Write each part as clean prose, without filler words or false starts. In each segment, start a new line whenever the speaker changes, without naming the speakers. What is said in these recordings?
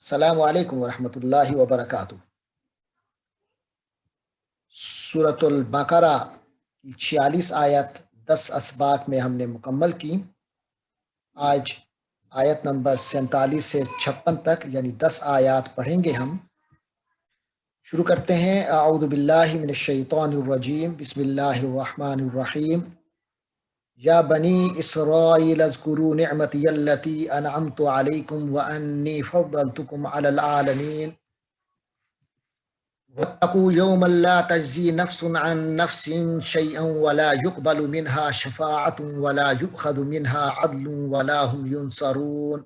السلام علیکم ورحمۃ اللہ وبرکاتہ۔ سورۃ البقرہ کی 46 آیت 10 اسباق میں ہم نے مکمل کی۔ آج آیت نمبر 47 سے 56 تک یعنی 10 آیات پڑھیں گے ہم۔ شروع کرتے ہیں۔ اعوذ باللہ من الشیطان الرجیم، بسم اللہ الرحمن الرحیم۔ یا بنی اسرائیل اذکروا نعمتی التی انعمت علیکم وانی فضلتکم علی العالمین واتقوا یوما لا تجزی نفس عن نفس شیئا ولا يقبل منها شفاعة ولا يؤخذ منها عدل ولا هم ينصرون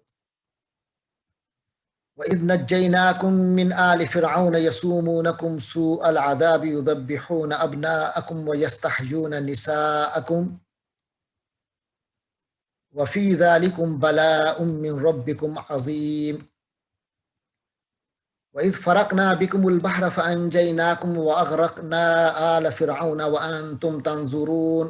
وإذ نجيناكم من آل فرعون يسومونكم سوء العذاب يذبحون أبناءكم ويستحيون نساءكم وفي ذلكم بلاء من ربكم عظيم وإذ فرقنا بكم البحر فأنجيناكم وأغرقنا آل فرعون وأنتم تنظرون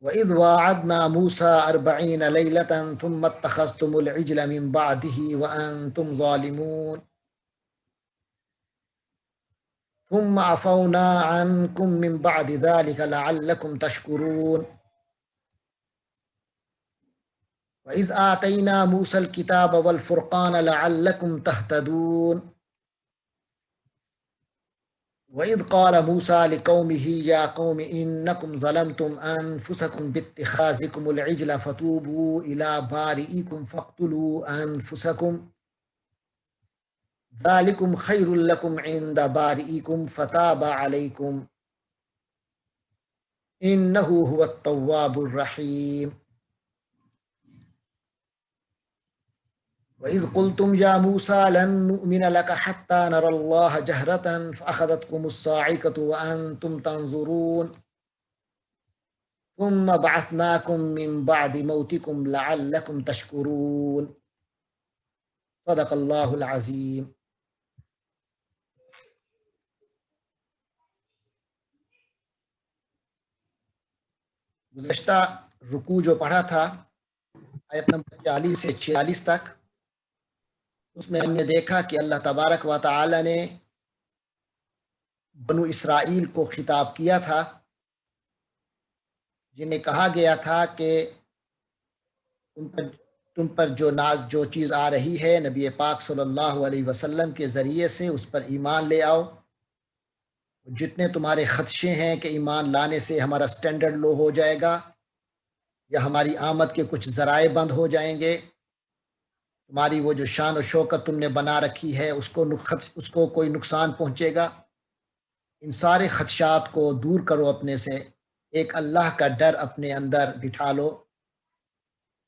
وإذ واعدنا موسى 40 ليلة ثم اتخذتم العجل من بعده وأنتم ظالمون ثم عفونا عنكم من بعد ذلك لعلكم تشكرون وإذ آتينا موسى الكتاب والفرقان لعلكم تهتدون وإذ قال موسى لقومه يا قوم إنكم ظلمتم أنفسكم باتخاذكم العجل فتوبوا إلى بارئكم فاقتلوا أنفسكم ذلكم خير لكم عند بارئكم فتاب عليكم إنه هو التواب الرحيم وإذ قلتم يا موسى لن نؤمن لك حتى نرى الله جهرة فأخذتكم الصاعقة وأنتم تنظرون ثم بعثناكم من بعد موتكم لعلكم تشكرون صدق اللہ العظیم۔ گزشتہ رکوع جو پڑھا تھا آیت نمبر 40 سے 46 تک، اس میں ہم نے دیکھا کہ اللہ تبارک و تعالی نے بنو اسرائیل کو خطاب کیا تھا، جنہیں کہا گیا تھا کہ تم پر جو چیز آ رہی ہے نبی پاک صلی اللہ علیہ وسلم کے ذریعے سے اس پر ایمان لے آؤ۔ جتنے تمہارے خدشے ہیں کہ ایمان لانے سے ہمارا سٹینڈرڈ لو ہو جائے گا یا ہماری آمد کے کچھ ذرائع بند ہو جائیں گے، تمہاری وہ جو شان و شوکت تم نے بنا رکھی ہے اس کو کوئی نقصان پہنچے گا، ان سارے خدشات کو دور کرو اپنے سے، ایک اللہ کا ڈر اپنے اندر بٹھا لو۔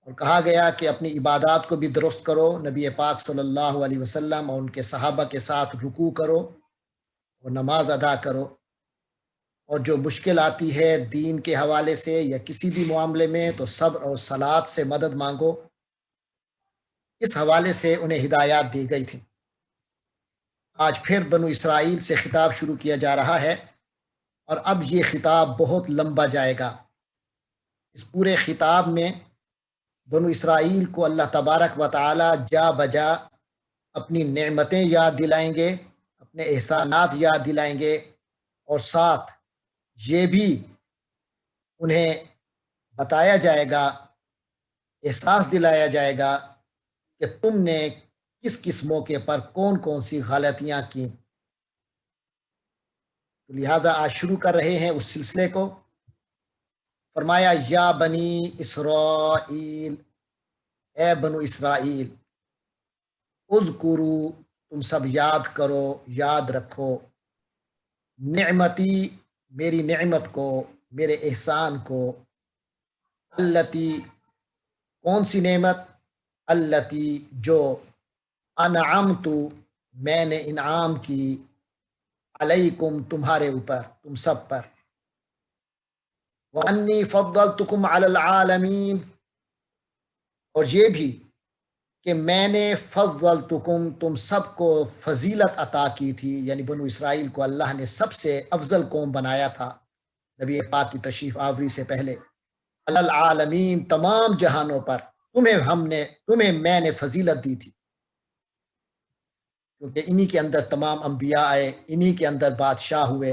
اور کہا گیا کہ اپنی عبادات کو بھی درست کرو، نبی پاک صلی اللہ علیہ وسلم اور ان کے صحابہ کے ساتھ رکوع کرو اور نماز ادا کرو، اور جو مشکل آتی ہے دین کے حوالے سے یا کسی بھی معاملے میں تو صبر اور صلات سے مدد مانگو۔ اس حوالے سے انہیں ہدایات دی گئی تھی۔ آج پھر بنو اسرائیل سے خطاب شروع کیا جا رہا ہے، اور اب یہ خطاب بہت لمبا جائے گا۔ اس پورے خطاب میں بنو اسرائیل کو اللہ تبارک و تعالی جا بجا اپنی نعمتیں یاد دلائیں گے، اپنے احسانات یاد دلائیں گے، اور ساتھ یہ بھی انہیں بتایا جائے گا، احساس دلایا جائے گا کہ تم نے کس کس موقع پر کون کون سی غلطیاں کی۔ تو لہٰذا آج شروع کر رہے ہیں اس سلسلے کو۔ فرمایا یا بنی اسرائیل، اے بنو اسرائیل، اذکروا، تم سب یاد کرو، یاد رکھو، نعمتی، میری نعمت کو، میرے احسان کو، التی، کون سی نعمت، التی، جو انعمت، میں نے انعام کی، علیکم، تمہارے اوپر، تم سب پر، وانی فضلتکم علی العالمین، اور یہ بھی کہ میں نے فضلتکم، تم سب کو فضیلت عطا کی تھی، یعنی بنو اسرائیل کو اللہ نے سب سے افضل قوم بنایا تھا نبی پاک کی تشریف آوری سے پہلے، علی العالمین، تمام جہانوں پر، تمہیں میں نے فضیلت دی تھی، کیونکہ انہی کے اندر تمام انبیاء آئے، انہی کے اندر بادشاہ ہوئے،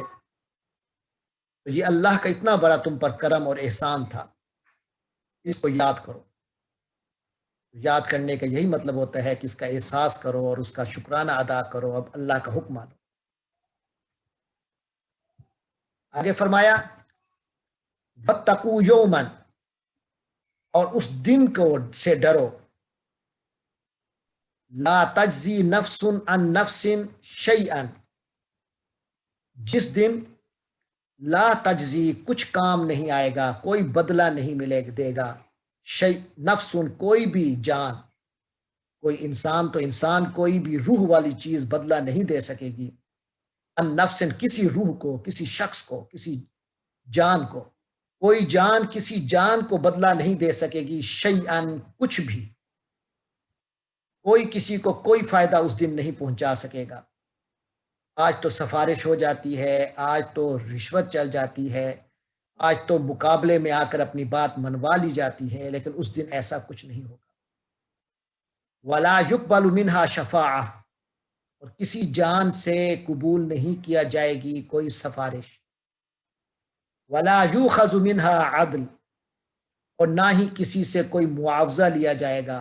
تو یہ اللہ کا اتنا بڑا تم پر کرم اور احسان تھا، اس کو یاد کرو۔ یاد کرنے کا یہی مطلب ہوتا ہے کہ اس کا احساس کرو اور اس کا شکرانہ ادا کرو، اب اللہ کا حکم مانو۔ آگے فرمایا وَاتَّقُوا يَوْمًا، اور اس دن کو سے ڈرو، لا تجزی نفس عن نفس شیئا، جس دن لا تجزی کچھ کام نہیں آئے گا، کوئی بدلہ نہیں ملے دے گا، نفس کوئی بھی جان، کوئی انسان تو انسان، کوئی بھی روح والی چیز بدلہ نہیں دے سکے گی، ان نفس کسی روح کو، کسی شخص کو، کسی جان کو، کوئی جان کسی جان کو بدلہ نہیں دے سکے گی، شیئن کچھ بھی، کوئی کسی کو کوئی فائدہ اس دن نہیں پہنچا سکے گا۔ آج تو سفارش ہو جاتی ہے، آج تو رشوت چل جاتی ہے، آج تو مقابلے میں آ کر اپنی بات منوا لی جاتی ہے، لیکن اس دن ایسا کچھ نہیں ہوگا۔ وَلَا يُقْبَلُ مِنْهَا شَفَاعَةٌ، اور کسی جان سے قبول نہیں کیا جائے گی کوئی سفارش۔ وَلَا يُؤْخَذُ مِنْهَا عَدْلٌ، اور نہ ہی کسی سے کوئی معاوضہ لیا جائے گا،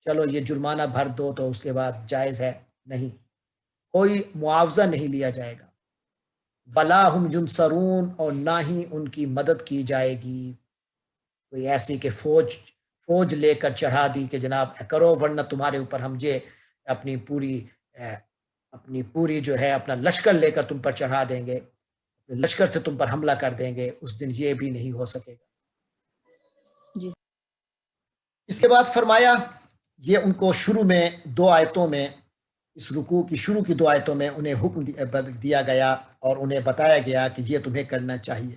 چلو یہ جرمانہ بھر دو تو اس کے بعد جائز ہے، نہیں، کوئی معاوضہ نہیں لیا جائے گا۔ وَلَا هُمْ يُنصَرُونَ، اور نہ ہی ان کی مدد کی جائے گی، کوئی ایسی کہ فوج لے کر چڑھا دی کہ جناب کرو ورنہ تمہارے اوپر ہم یہ اپنی پوری جو ہے اپنا لشکر لے کر تم پر چڑھا دیں گے، لشکر سے تم پر حملہ کر دیں گے، اس دن یہ بھی نہیں ہو سکے گا۔
جی
اس کے بعد فرمایا، یہ ان کو شروع میں 2 آیتوں میں، اس رکوع کی شروع کی 2 آیتوں میں انہیں حکم دیا گیا اور انہیں بتایا گیا کہ یہ تمہیں کرنا چاہیے۔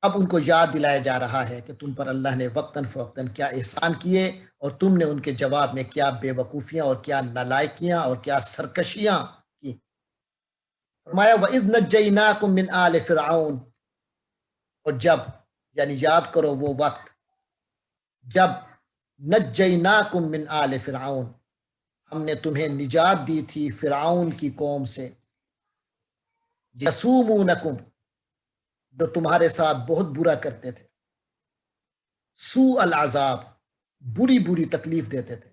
اب ان کو یاد دلایا جا رہا ہے کہ تم پر اللہ نے وقتاً فوقتاً کیا احسان کیے، اور تم نے ان کے جواب میں کیا بے وقوفیاں اور کیا نالائکیاں اور کیا سرکشیاں کی۔ فرمایا وَإِذْ نَجَّيْنَاكُمْ مِنْ آلِ فِرْعَوْنَ، اور جب، یعنی یاد کرو وہ وقت جب نَجَّيْنَاكُمْ مِنْ آلِ فِرْعَوْنَ، ہم نے تمہیں نجات دی تھی فرعون کی قوم سے، یسومونکم، جو تمہارے ساتھ بہت برا کرتے تھے، سوء العذاب، بری بری تکلیف دیتے تھے،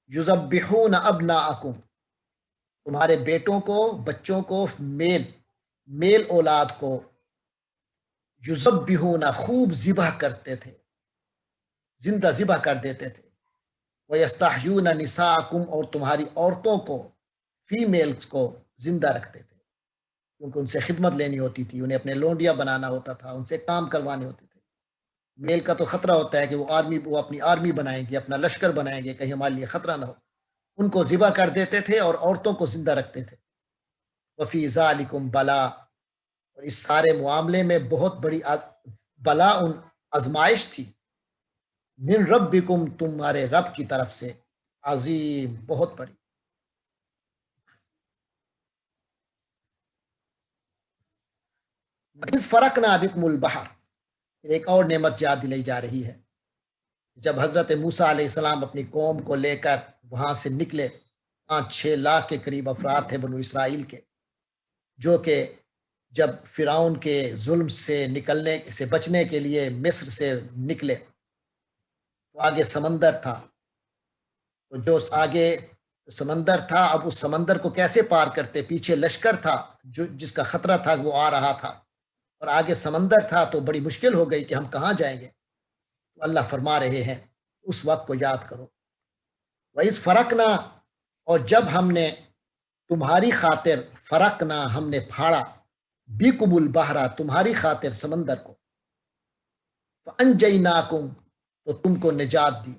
یذبحون ابناءکم، تمہارے بیٹوں کو، بچوں کو، میل اولاد کو، یذبحون، خوب ذبح کرتے تھے، زندہ ذبح کر دیتے تھے، وَيَسْتَحْيُونَ نِسَاءَكُمْ، اور تمہاری عورتوں کو، فیمیلز کو زندہ رکھتے تھے، کیونکہ ان سے خدمت لینی ہوتی تھی، انہیں اپنے لونڈیاں بنانا ہوتا تھا، ان سے کام کروانے ہوتے تھے۔ میل کا تو خطرہ ہوتا ہے کہ وہ اپنی آرمی بنائیں گے، اپنا لشکر بنائیں گے، کہیں ہمارے لیے خطرہ نہ ہو، ان کو ذبح کر دیتے تھے اور عورتوں کو زندہ رکھتے تھے۔ وَفِي ذَلِكُمْ بَلَا، اور اس سارے معاملے میں بہت بڑی بلا، آزمائش تھی، من ربکم، تمہارے رب کی طرف سے، عظیم، بہت بڑی۔ وَإِذْ فَرَقْنَا بِكُمُ الْبَحْرَ، ایک اور نعمت یاد دلائی جا رہی ہے، جب حضرت موسیٰ علیہ السلام اپنی قوم کو لے کر وہاں سے نکلے، 5-6 لاکھ کے قریب افراد تھے بنو اسرائیل کے، جو کہ جب فرعون کے ظلم سے بچنے کے لیے مصر سے نکلے تو آگے سمندر تھا، تو جو آگے سمندر تھا، اب اس سمندر کو کیسے پار کرتے، پیچھے لشکر تھا جس کا خطرہ تھا وہ آ رہا تھا، اور آگے سمندر تھا، تو بڑی مشکل ہو گئی کہ ہم کہاں جائیں گے۔ تو اللہ فرما رہے ہیں اس وقت کو یاد کرو، وَإِذْ فَرَقْنَا، اور جب ہم نے تمہاری خاطر، فرقنا، ہم نے پھاڑا، بِكُمُ الْبَحْرَ، تمہاری خاطر سمندر کو، فَأَنْجَيْنَاكُمْ، تو تم کو نجات دی،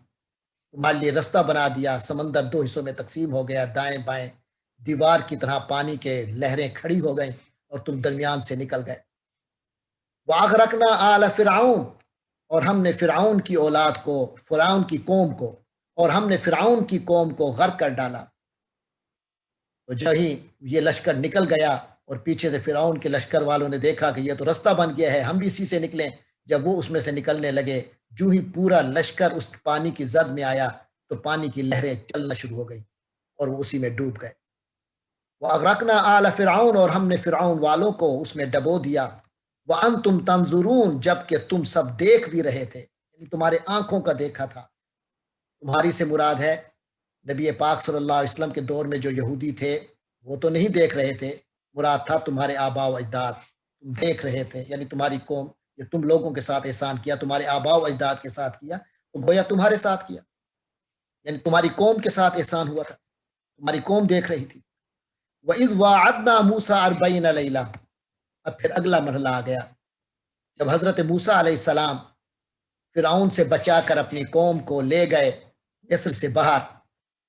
تمہارے لیے رستہ بنا دیا، سمندر 2 حصوں میں تقسیم ہو گیا، دائیں بائیں دیوار کی طرح پانی کے لہریں کھڑی ہو گئیں اور تم درمیان سے نکل گئے۔ وَأَغْرَقْنَا آلَ فِرْعَوْنَ، اور ہم نے فرعون کی اولاد کو، فرعون کی قوم کو، اور ہم نے فرعون کی قوم کو غرق کر ڈالا۔ تو جو ہی یہ لشکر نکل گیا اور پیچھے سے فرعون کے لشکر والوں نے دیکھا کہ یہ تو رستہ بن گیا ہے، ہم بھی اسی سے نکلیں، جب وہ اس میں سے نکلنے لگے، جو ہی پورا لشکر اس پانی کی زد میں آیا تو پانی کی لہریں چلنا شروع ہو گئی اور وہ اسی میں ڈوب گئے۔ وَأَغْرَقْنَا آلَ فِرْعَوْنَ، اور ہم نے فرعون والوں کو اس میں ڈبو دیا۔ وَأَنْتُمْ تَنْظُرُونَ، جب کہ تم سب دیکھ بھی رہے تھے، یعنی تمہارے آنکھوں کا دیکھا تھا۔ تمہاری سے مراد ہے نبی پاک صلی اللہ علیہ وسلم کے دور میں جو یہودی تھے وہ تو نہیں دیکھ رہے تھے، مراد تھا تمہارے آباء و اجداد، تم دیکھ رہے تھے، یعنی تمہاری قوم یہ تم لوگوں کے ساتھ احسان کیا، تمہارے آباء و اجداد کے ساتھ کیا تو گویا تمہارے ساتھ کیا، یعنی تمہاری قوم کے ساتھ احسان ہوا تھا، تمہاری قوم دیکھ رہی تھی۔ وَإِذْ وَاعَدْنَا مُوسَىٰ 40 لَيْلَةً، اب پھر اگلا مرحلہ آ گیا، جب حضرت موسیٰ علیہ السلام فرعون سے بچا کر اپنی قوم کو لے گئے مصر سے باہر،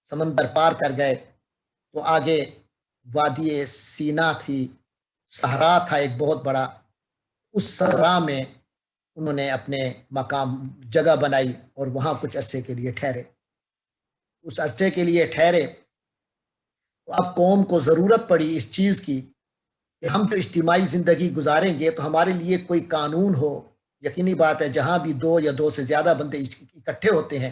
سمندر پار کر گئے، تو آگے وادی سینا تھی، صحرا تھا ایک بہت بڑا، اس صحرا میں انہوں نے اپنے مقام جگہ بنائی اور وہاں کچھ عرصے کے لیے ٹھہرے۔ اس عرصے کے لیے ٹھہرے تو اب قوم کو ضرورت پڑی اس چیز کی کہ ہم جو اجتماعی زندگی گزاریں گے تو ہمارے لیے کوئی قانون ہو۔ یقینی بات ہے جہاں بھی دو یا دو سے زیادہ بندے اکٹھے ہوتے ہیں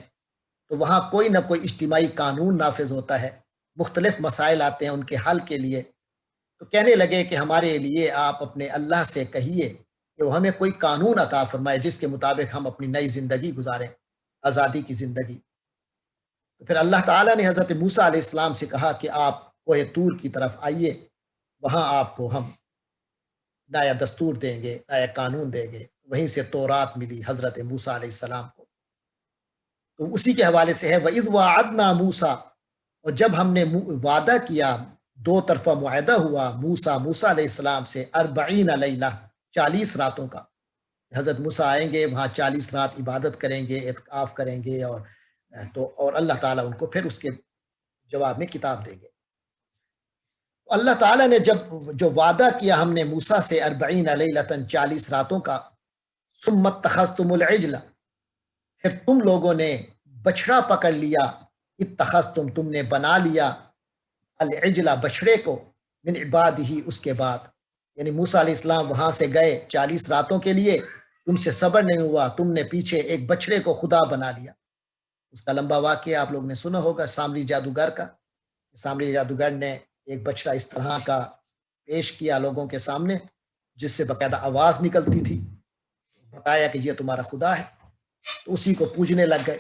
تو وہاں کوئی نہ کوئی اجتماعی قانون نافذ ہوتا ہے، مختلف مسائل آتے ہیں ان کے حل کے لیے۔ تو کہنے لگے کہ ہمارے لیے آپ اپنے اللہ سے کہیے کہ وہ ہمیں کوئی قانون عطا فرمائے جس کے مطابق ہم اپنی نئی زندگی گزاریں، آزادی کی زندگی۔ تو پھر اللہ تعالیٰ نے حضرت موسیٰ علیہ السلام سے کہا کہ آپ کوہ طور کی طرف آئیے، وہاں آپ کو ہم نیا دستور دیں گے، نیا قانون دیں گے۔ وہیں سے تورات ملی حضرت موسیٰ علیہ السلام کو۔ تو اسی کے حوالے سے ہے وَإِذْ وَاعَدْنَا مُوسَىٰ، اور جب ہم نے وعدہ کیا، دو طرفہ معاہدہ ہوا موسیٰ علیہ السلام سے 40 لیلہ، 40 راتوں کا۔ حضرت موسیٰ آئیں گے وہاں 40 رات عبادت کریں گے، اعتکاف کریں گے، اور اللہ تعالیٰ ان کو پھر اس کے جواب میں کتاب دیں گے۔ اللہ تعالیٰ نے جو وعدہ کیا ہم نے موسیٰ سے 40 لیلۃ، 40 راتوں کا، ثم اتخذتم العجل، پھر تم لوگوں نے بچھڑا پکڑ لیا، اتخذتم تم نے بنا لیا، العجل بچھڑے کو، من عبادہ اس کے بعد، یعنی موسیٰ علیہ السلام وہاں سے گئے 40 راتوں کے لیے، تم سے صبر نہیں ہوا، تم نے پیچھے ایک بچھڑے کو خدا بنا لیا۔ اس کا لمبا واقعہ آپ لوگ نے سنا ہوگا سامری جادوگر کا۔ سامری جادوگر نے ایک بچڑا اس طرح کا پیش کیا لوگوں کے سامنے جس سے باقاعدہ آواز نکلتی تھی، بتایا کہ یہ تمہارا خدا ہے، تو اسی کو پوجنے لگ گئے۔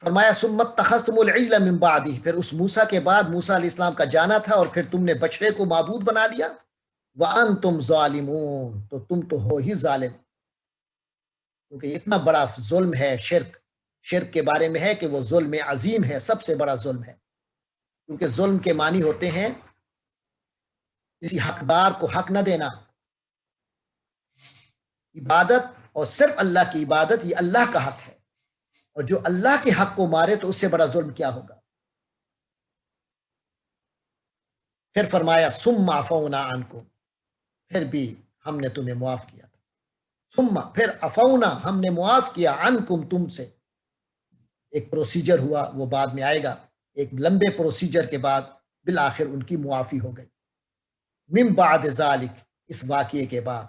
فرمایا ثم اتخذتم العجل من بعدہ، پھر اس موسیٰ کے بعد موسیٰ علیہ السلام کا جانا تھا اور پھر تم نے بچڑے کو معبود بنا لیا، وانتم ظالمون، تو تم تو ہو ہی ظالم، کیونکہ اتنا بڑا ظلم ہے شرک کے بارے میں ہے کہ وہ ظلم عظیم ہے، سب سے بڑا ظلم ہے، کیونکہ ظلم کے معنی ہوتے ہیں کسی حقدار کو حق نہ دینا، عبادت اور صرف اللہ کی عبادت یہ اللہ کا حق ہے، اور جو اللہ کے حق کو مارے تو اس سے بڑا ظلم کیا ہوگا۔ پھر فرمایا ثم عفونا عنکم، پھر بھی ہم نے تمہیں معاف کیا تھا، ثم پھر عفونا ہم نے معاف کیا، عنکم تم سے، ایک پروسیجر ہوا وہ بعد میں آئے گا، ایک لمبے پروسیجر کے بعد بالآخر ان کی معافی ہو گئی، من بعد ذالک اس واقعے کے بعد،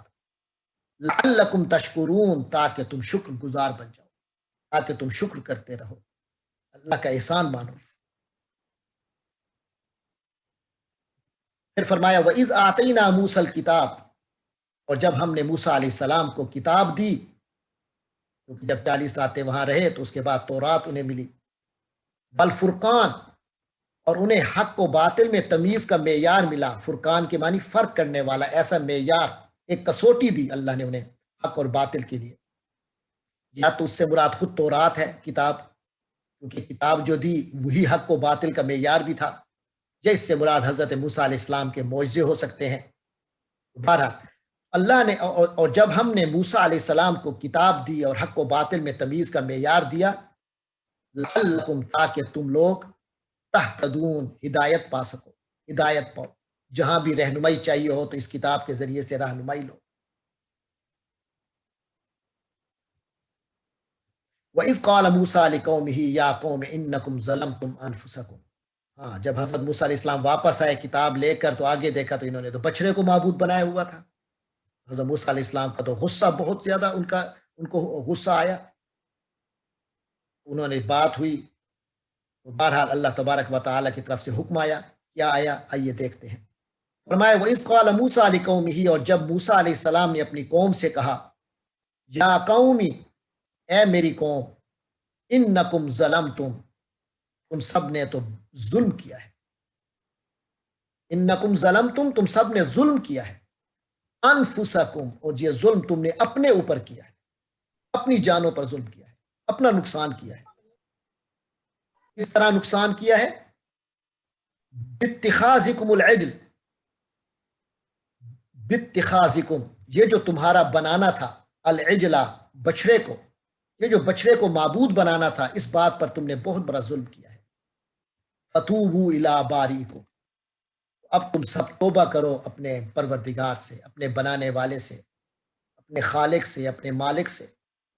لعلکم تشکرون تاکہ تم شکر گزار بن جاؤ، تاکہ تم شکر کرتے رہو، اللہ کا احسان مانو۔ پھر فرمایا وَإِذْ آتَيْنَا مُوسَى الْكِتَابَ، اور جب ہم نے موسیٰ علیہ السلام کو کتاب دی، کیونکہ جب 40 راتیں وہاں رہے تو اس کے بعد تورات انہیں ملی، والفرقان، اور انہیں حق و باطل میں تمیز کا معیار ملا، فرقان کے معنی فرق کرنے والا، ایسا معیار، ایک کسوٹی دی اللہ نے انہیں حق اور باطل کے لیے۔ یا تو اس سے مراد خود تورات ہے کتاب، کیونکہ کتاب جو دی وہی حق و باطل کا معیار بھی تھا، یا اس سے مراد حضرت موسیٰ علیہ السلام کے معجزے ہو سکتے ہیں۔ بہرحال اللہ نے اور جب ہم نے موسیٰ علیہ السلام کو کتاب دی اور حق و باطل میں تمیز کا معیار دیا، لعلکم تاکہ تم لوگ تہتدون ہدایت پا سکو، ہدایت پاؤ، جہاں بھی رہنمائی چاہیے ہو تو اس کتاب کے ذریعے سے رہنمائی لو۔ وَإِذْ قَالَ مُوسَىٰ لِقَوْمِهِ يَا قَوْمِ إِنَّكُمْ ظَلَمْتُمْ أَنفُسَكُمْ، ہاں جب حضرت موسیٰ علیہ السلام واپس آئے کتاب لے کر تو آگے دیکھا تو انہوں نے تو بچڑے کو معبود بنایا ہوا تھا۔ حضرت موسیٰ علیہ السلام کا تو غصہ بہت زیادہ ان کو غصہ آیا، انہوں نے بات ہوئی تو بہرحال اللہ تبارک و تعالیٰ کی طرف سے حکم آیا. کیا آیا آئیے دیکھتے ہیں. فرمایا وَإِذْ قَالَ مُوسَىٰ لِقَوْمِهِ، اور جب موسیٰ علیہ السلام نے اپنی قوم سے کہا یا قومی، اے میری قوم، انکم ظلمتم، تم سب نے تو ظلم کیا ہے. انکم ظلمتم، تم سب نے ظلم کیا ہے. انفسکم، اور یہ ظلم تم نے اپنے اوپر کیا ہے، اپنی جانوں پر ظلم کیا ہے، اپنا نقصان کیا ہے. کس طرح نقصان کیا ہے؟ باتخاذکم العجل، باتخاذکم، یہ جو تمہارا بنانا تھا، العجلہ، بچھڑے کو، یہ جو بچھڑے کو معبود بنانا تھا، اس بات پر تم نے بہت بڑا ظلم کیا ہے. فتوبوا الی باریکم، اب تم سب توبہ کرو اپنے پروردگار سے، اپنے بنانے والے سے، اپنے خالق سے، اپنے مالک سے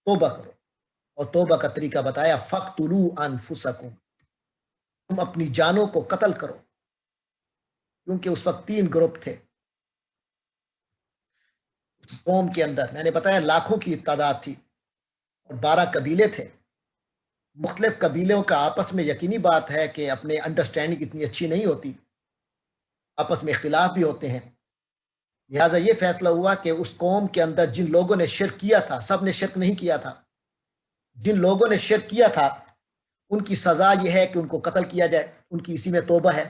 توبہ کرو. اور توبہ کا طریقہ بتایا فَاقْتُلُوا أَنفُسَكُمْ، تم اپنی جانوں کو قتل کرو. کیونکہ اس وقت 3 گروپ تھے اس قوم کے اندر. میں نے بتایا لاکھوں کی تعداد تھی اور 12 قبیلے تھے. مختلف قبیلوں کا آپس میں یقینی بات ہے کہ اپنے انڈرسٹینڈنگ اتنی اچھی نہیں ہوتی، آپس میں اختلاف بھی ہوتے ہیں. لہٰذا یہ فیصلہ ہوا کہ اس قوم کے اندر جن لوگوں نے شرک کیا تھا، سب نے شرک نہیں کیا تھا، جن لوگوں نے شرک کیا تھا ان کی سزا یہ ہے کہ ان کو قتل کیا جائے. ان کی اسی میں توبہ ہے.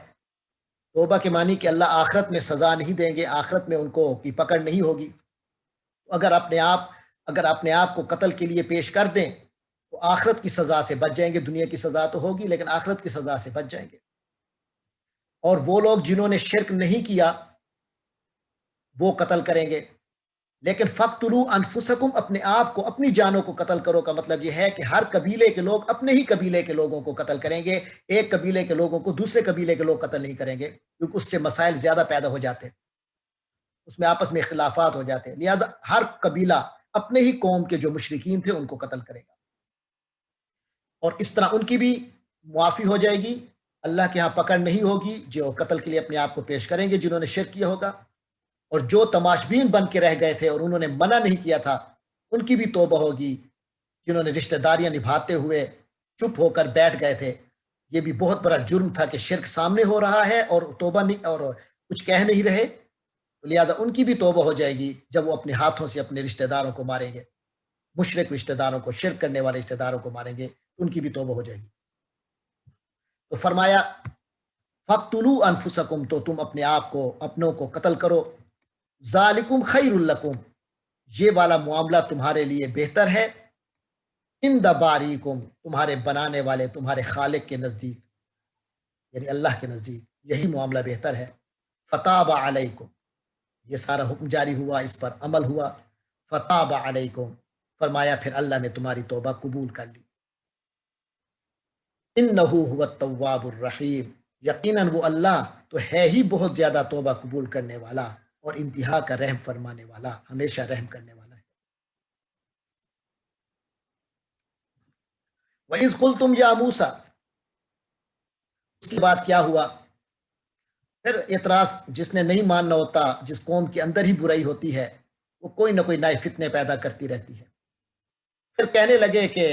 توبہ کے معنی کہ اللہ آخرت میں سزا نہیں دیں گے، آخرت میں ان کو کی پکڑ نہیں ہوگی. اگر اپنے آپ کو قتل کے لیے پیش کر دیں تو آخرت کی سزا سے بچ جائیں گے. دنیا کی سزا تو ہوگی لیکن آخرت کی سزا سے بچ جائیں گے. اور وہ لوگ جنہوں نے شرک نہیں کیا وہ قتل کریں گے. لیکن فَاقْتُلُوا أَنفُسَكُمْ، اپنے آپ کو، اپنی جانوں کو قتل کرو کا مطلب یہ ہے کہ ہر قبیلے کے لوگ اپنے ہی قبیلے کے لوگوں کو قتل کریں گے. ایک قبیلے کے لوگوں کو دوسرے قبیلے کے لوگ قتل نہیں کریں گے، کیونکہ اس سے مسائل زیادہ پیدا ہو جاتے ہیں، اس میں آپس میں اختلافات ہو جاتے ہیں. لہٰذا ہر قبیلہ اپنے ہی قوم کے جو مشرکین تھے ان کو قتل کرے گا، اور اس طرح ان کی بھی معافی ہو جائے گی. اللہ کے ہاں پکڑ نہیں ہوگی جو قتل کے لیے اپنے آپ کو پیش کریں گے، جنہوں نے شرک کیا ہوگا. اور جو تماشبین بن کے رہ گئے تھے اور انہوں نے منع نہیں کیا تھا، ان کی بھی توبہ ہوگی. جنہوں نے رشتہ داریاں نبھاتے ہوئے چپ ہو کر بیٹھ گئے تھے، یہ بھی بہت بڑا جرم تھا کہ شرک سامنے ہو رہا ہے اور توبہ نہیں، اور کچھ کہہ نہیں رہے. لہٰذا ان کی بھی توبہ ہو جائے گی جب وہ اپنے ہاتھوں سے اپنے رشتہ داروں کو ماریں گے، مشرک رشتہ داروں کو، شرک کرنے والے رشتہ داروں کو ماریں گے، ان کی بھی توبہ ہو جائے گی. تو فرمایا فَاقْتُلُوا أَنفُسَكُمْ، تو تم اپنے آپ کو، اپنوں کو قتل کرو. ذالکم خیر لکم، یہ والا معاملہ تمہارے لیے بہتر ہے. عند باریکم، تمہارے بنانے والے، تمہارے خالق کے نزدیک، یعنی اللہ کے نزدیک یہی معاملہ بہتر ہے. فتاب علیکم، یہ سارا حکم جاری ہوا، اس پر عمل ہوا. فتاب علیکم، فرمایا پھر اللہ نے تمہاری توبہ قبول کر لی. انہ هو التواب الرحیم، یقیناً وہ اللہ تو ہے ہی بہت زیادہ توبہ قبول کرنے والا اور انتہا کا رحم فرمانے والا، ہمیشہ رحم کرنے والا ہے. وَإِذْ قُلْتُمْ يَا مُوسَىٰ، اس کے بعد کیا ہوا؟ پھر اعتراض، جس نے نہیں ماننا ہوتا، جس قوم کے اندر ہی برائی ہوتی ہے، وہ کوئی نہ کوئی نئے فتنے پیدا کرتی رہتی ہے. پھر کہنے لگے کہ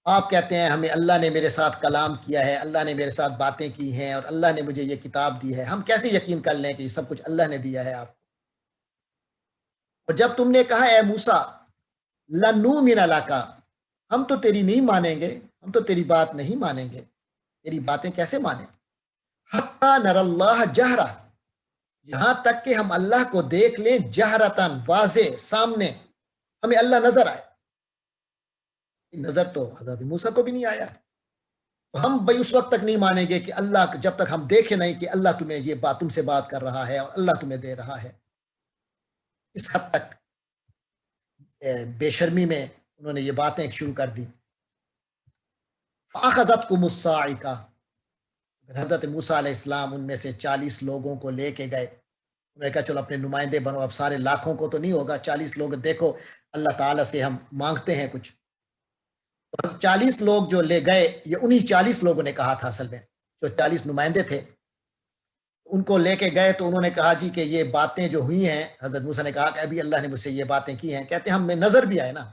آپ کہتے ہیں ہمیں اللہ نے میرے ساتھ کلام کیا ہے، اللہ نے میرے ساتھ باتیں کی ہیں اور اللہ نے مجھے یہ کتاب دی ہے، ہم کیسے یقین کر لیں کہ یہ سب کچھ اللہ نے دیا ہے آپ کو؟ اور جب تم نے کہا اے موسیٰ لن نؤمن لک، ہم تو تیری نہیں مانیں گے، ہم تو تیری بات نہیں مانیں گے، تیری باتیں کیسے مانیں؟ حتی نر اللہ جہرہ، یہاں تک کہ ہم اللہ کو دیکھ لیں، جہرتاً، واضح، سامنے، ہمیں اللہ نظر آئے. نظر تو حضرت موسیٰ کو بھی نہیں آیا. تو ہم بھائی اس وقت تک نہیں مانیں گے کہ اللہ، جب تک ہم دیکھیں نہیں کہ اللہ تمہیں یہ بات، تم سے بات کر رہا ہے اور اللہ تمہیں دے رہا ہے. اس حد تک بے شرمی میں انہوں نے یہ باتیں شروع کر دی. فَأَخَذَتْكُمُ الصَّاعِقَةُ، حضرت موسیٰ علیہ السلام ان میں سے 40 لوگوں کو لے کے گئے. انہوں نے کہا چلو اپنے نمائندے بنو، اب سارے لاکھوں کو تو نہیں ہوگا، 40 لوگ، دیکھو اللہ تعالیٰ سے ہم مانگتے ہیں کچھ. 40 لوگ جو لے گئے، یہ انہی 40 لوگوں نے کہا تھا، اصل میں جو 40 نمائندے تھے ان کو لے کے گئے. تو انہوں نے کہا جی کہ یہ باتیں جو ہوئی ہیں، حضرت موسیٰ نے کہا کہ ابھی اللہ نے مجھ سے یہ باتیں کی ہیں. کہتے ہیں ہمیں نظر بھی آئے نا.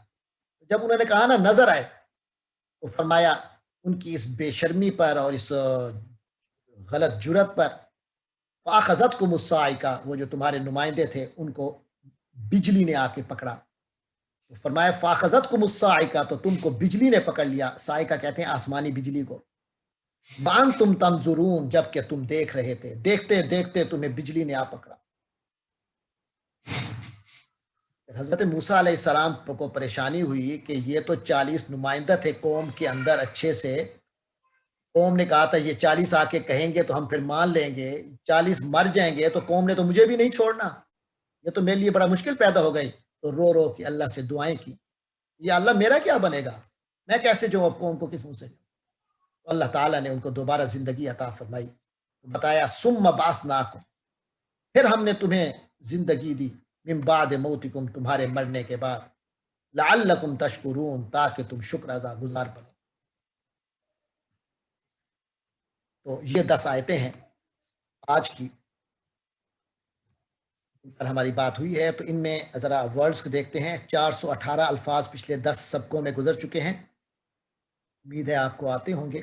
جب انہوں نے کہا نا نظر آئے، تو فرمایا ان کی اس بے شرمی پر اور اس غلط جرت پر فاخذتکم الصاعقہ، وہ جو تمہارے نمائندے تھے ان کو بجلی نے آ کے پکڑا. تو فرمایا فاخذتکم الصاعقہ، تو تم کو بجلی نے پکڑ لیا. صاعقہ کہتے ہیں آسمانی بجلی کو. وانتم تنظرون، جب کہ تم دیکھ رہے تھے، دیکھتے دیکھتے تمہیں بجلی نے آ پکڑا. حضرت موسیٰ علیہ السلام کو پریشانی ہوئی کہ یہ تو 40 نمائندہ تھے قوم کے اندر اچھے سے. قوم نے کہا تھا یہ 40 آ کے کہیں گے تو ہم پھر مان لیں گے، 40 مر جائیں گے تو قوم نے تو مجھے بھی نہیں چھوڑنا، یہ تو میرے لیے بڑا مشکل پیدا ہو گئی. تو رو رو کے اللہ سے دعائیں کی، یا اللہ میرا کیا بنے گا، میں کیسے جو اب قوم کو کس منہ سے جاؤں. تو اللہ تعالیٰ نے ان کو دوبارہ زندگی عطا فرمائی. بتایا ثم بعثناکم، پھر ہم نے تمہیں زندگی دی، من بعد موتکم، تمہارے مرنے کے بعد، لعلکم تشکرون، تاکہ تم شکر ادا گزار بنو. تو یہ 10 آیتیں ہیں آج کی پر ہماری بات ہوئی ہے. تو ان میں ذرا ورڈز کو دیکھتے ہیں. 418 الفاظ پچھلے 10 سبقوں میں گزر چکے ہیں، امید ہے آپ کو آتے ہوں گے.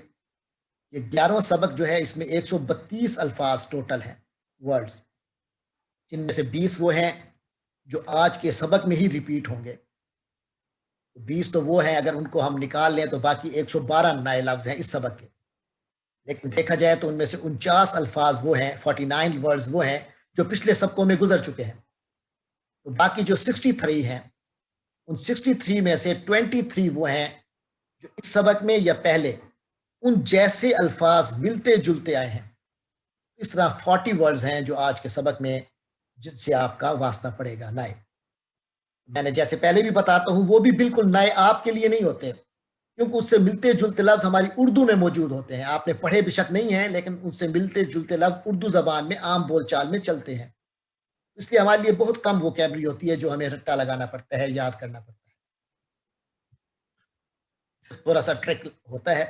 یہ 11واں سبق جو ہے اس میں 132 الفاظ ٹوٹل ہیں ورڈز، جن میں سے 20 وہ ہیں جو آج کے سبق میں ہی ریپیٹ ہوں گے. 20 تو وہ ہیں اگر ان کو ہم نکال لیں تو باقی 112 نئے لفظ ہیں اس سبق کے. لیکن دیکھا جائے تو ان میں سے 49 الفاظ وہ ہیں، 49 ورڈز وہ ہیں جو پچھلے سبقوں میں گزر چکے ہیں. تو باقی جو 63 ہیں، ان 63 میں سے 23 وہ ہیں جو اس سبق میں یا پہلے ان جیسے الفاظ ملتے جلتے آئے ہیں. اس طرح 40 ورڈز ہیں جو آج کے سبق میں جن سے آپ کا واسطہ پڑے گا نئے. میں نے جیسے پہلے بھی بتاتا ہوں وہ بھی بالکل نئے آپ کے لیے نہیں ہوتے، کیونکہ اس سے ملتے جلتے لفظ ہماری اردو میں موجود ہوتے ہیں. آپ نے پڑھے بے شک نہیں ہیں، لیکن ان سے ملتے جلتے لفظ اردو زبان میں عام بول چال میں چلتے ہیں. اس لیے ہمارے لیے بہت کم ووکیبلری ہوتی ہے جو ہمیں رٹا لگانا پڑتا ہے، یاد کرنا پڑتا ہے. تھوڑا سا ٹرک ہوتا ہے.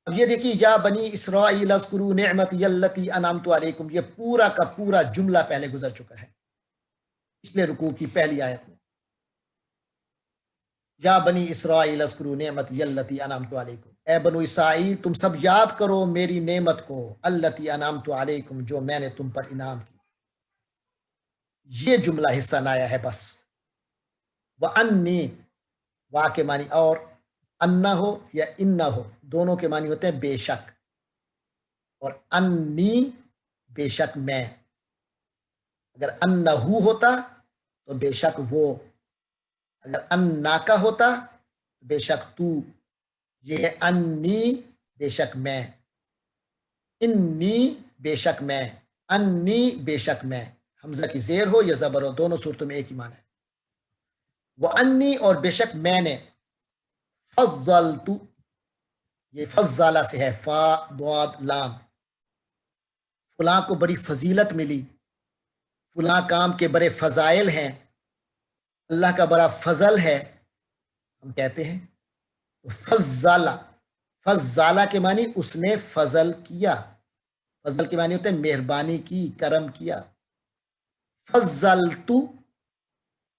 اب یہ دیکھیے، یا بنی اسرائیل اذکروا نعمتی التی انعمت علیکم، یہ پورا کا پورا جملہ پہلے گزر چکا ہے پچھلے رکوع کی پہلی آیت میں. یا بنی اسرائیل اذکروا نعمتی التی انعمت علیکم، اے بنو اسرائیل تم سب یاد کرو میری نعمت کو، التی انعمت علیکم، جو میں نے تم پر انعام کی. یہ جملہ حصہ نایا ہے بس. وَأَنِّي، وا کے معنی اور، انا ہو یا انا ہو دونوں کے معنی ہوتے ہیں بے شک، اور انی بے شک میں. اگر انہو ہوتا تو بے شک وہ، اگر انا کا ہوتا بے شک تو. یہ ہے انی بے شک میں، انی بے شک میں، انی بے شک میں. حمزہ کی زیر ہو یا زبر ہو دونوں صورتوں میں ایک ہی معنی ہے. وَأَنِّي، اور بے شک میں نے، فضلت، یہ فضالہ سے ہے، فا ضاد لام، فلاں کو بڑی فضیلت ملی، فلاں کام کے بڑے فضائل ہیں، اللہ کا بڑا فضل ہے ہم کہتے ہیں. فضالہ، فضالہ کے معنی اس نے فضل کیا، فضل کے معنی ہوتے ہیں مہربانی کی، کرم کیا. فضلت،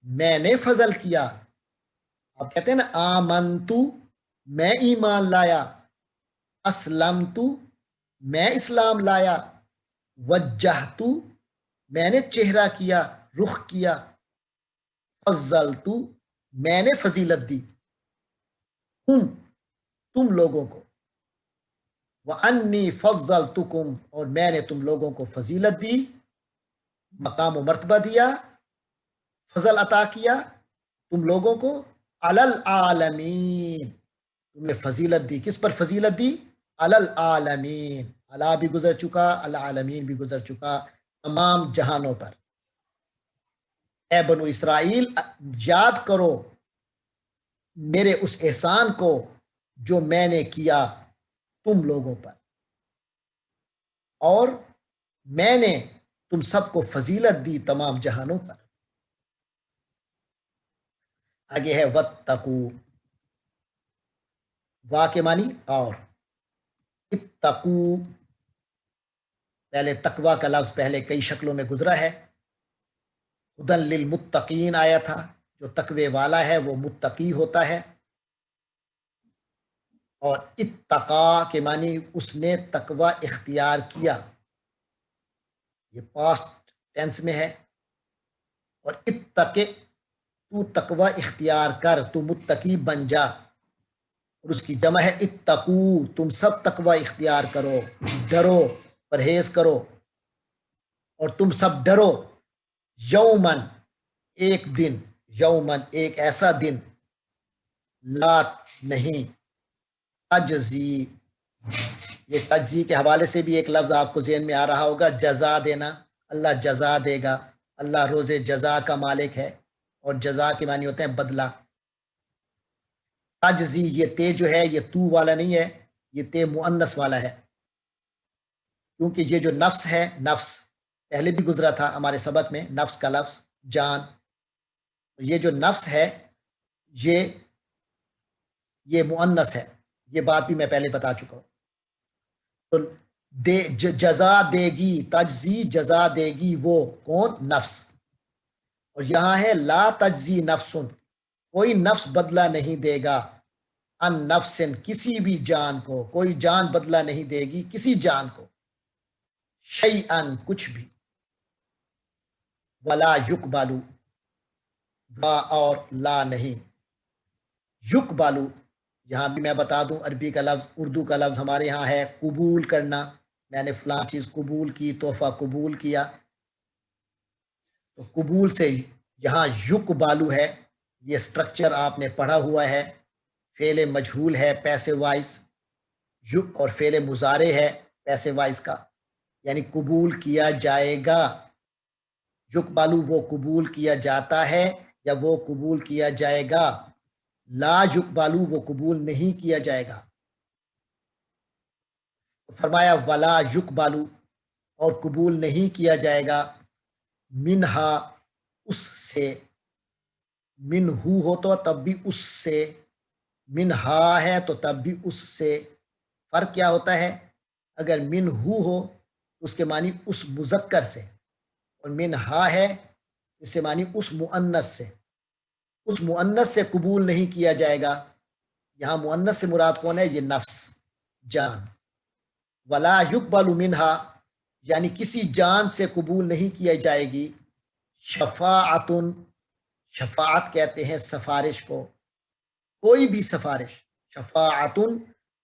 میں نے فضل کیا. آپ کہتے ہیں نا آمنتو، میں ایمان لایا، اسلمتو، میں اسلام لایا، وجہتو، میں نے چہرہ کیا، رخ کیا، فضلتو، میں نے فضیلت دی، تم لوگوں کو. وَأَنِّي فَضَّلْتُكُمْ، اور میں نے تم لوگوں کو فضیلت دی، مقام و مرتبہ دیا، فضل عطا کیا تم لوگوں کو، علی العالمین، تمہیں فضیلت دی. کس پر فضیلت دی؟ علی العالمین، علی بھی گزر چکا، العالمین بھی گزر چکا، تمام جہانوں پر. اے بنو اسرائیل یاد کرو میرے اس احسان کو جو میں نے کیا تم لوگوں پر، اور میں نے تم سب کو فضیلت دی تمام جہانوں پر. آگے ہے واتقو، وا کے معنی اور، اتقو، پہلے تقوی کا لفظ پہلے کئی شکلوں میں گزرا ہے. ہدی للمتقین آیا تھا، جو تقوی والا ہے وہ متقی ہوتا ہے. اور اتقا کے معنی اس نے تقوی اختیار کیا، یہ پاسٹ ٹینس میں ہے، اور اتقے تو تقوی اختیار کر، تو متقی بن جا، اور اس کی جمع ہے اتقو، تم سب تقوی اختیار کرو، ڈرو، پرہیز کرو، اور تم سب ڈرو، یومن ایک دن، یومن ایک ایسا دن، لا نہیں، تجزی، یہ تجزی کے حوالے سے بھی ایک لفظ آپ کو ذہن میں آ رہا ہوگا، جزا دینا، اللہ جزا دے گا، اللہ روز جزا کا مالک ہے، اور جزا کے معنی ہوتے ہیں بدلہ۔ تجزی، یہ تے جو ہے یہ تو والا نہیں ہے، یہ تے مؤنث والا ہے، کیونکہ یہ جو نفس ہے، نفس پہلے بھی گزرا تھا ہمارے سبق میں، نفس کا لفظ جان، یہ جو نفس ہے یہ مؤنث ہے، یہ بات بھی میں پہلے بتا چکا ہوں۔ تو جزا دے گی، تجزی جزا دے گی وہ کون؟ نفس۔ اور یہاں ہے لا تجزی نفس، کوئی نفس بدلہ نہیں دے گا، ان نفس، کسی بھی جان کو، کوئی جان بدلہ نہیں دے گی کسی جان کو، شیئن کچھ بھی، ولا یقبلو، وا اور لا نہیں، یقبلو، یہاں بھی میں بتا دوں عربی کا لفظ، اردو کا لفظ ہمارے یہاں ہے قبول کرنا، میں نے فلاں چیز قبول کی، تحفہ قبول کیا، تو قبول سے یہاں یقبلو ہے، یہ سٹرکچر آپ نے پڑھا ہوا ہے، فعل مجہول ہے پیسے وائز، اور فعل مضارع ہے پیسے وائز کا، یعنی قبول کیا جائے گا، یقبلو وہ قبول کیا جاتا ہے یا وہ قبول کیا جائے گا، لا یقبلو وہ قبول نہیں کیا جائے گا۔ فرمایا ولا یقبلو، اور قبول نہیں کیا جائے گا، منہا اس سے، منہو ہو تو تب بھی اس سے، منہا ہے تو تب بھی اس سے، فرق کیا ہوتا ہے؟ اگر منہو ہو اس کے معنی اس مذکر سے، اور منہا ہے اس سے معنی اس مؤنث سے، اس مؤنث سے قبول نہیں کیا جائے گا، یہاں مؤنث سے مراد کون ہے؟ یہ نفس، جان، ولا یقبل منہا، یعنی کسی جان سے قبول نہیں کیا جائے گی، شفاعتن، شفاعت کہتے ہیں سفارش کو، کوئی بھی سفارش، شفاعتن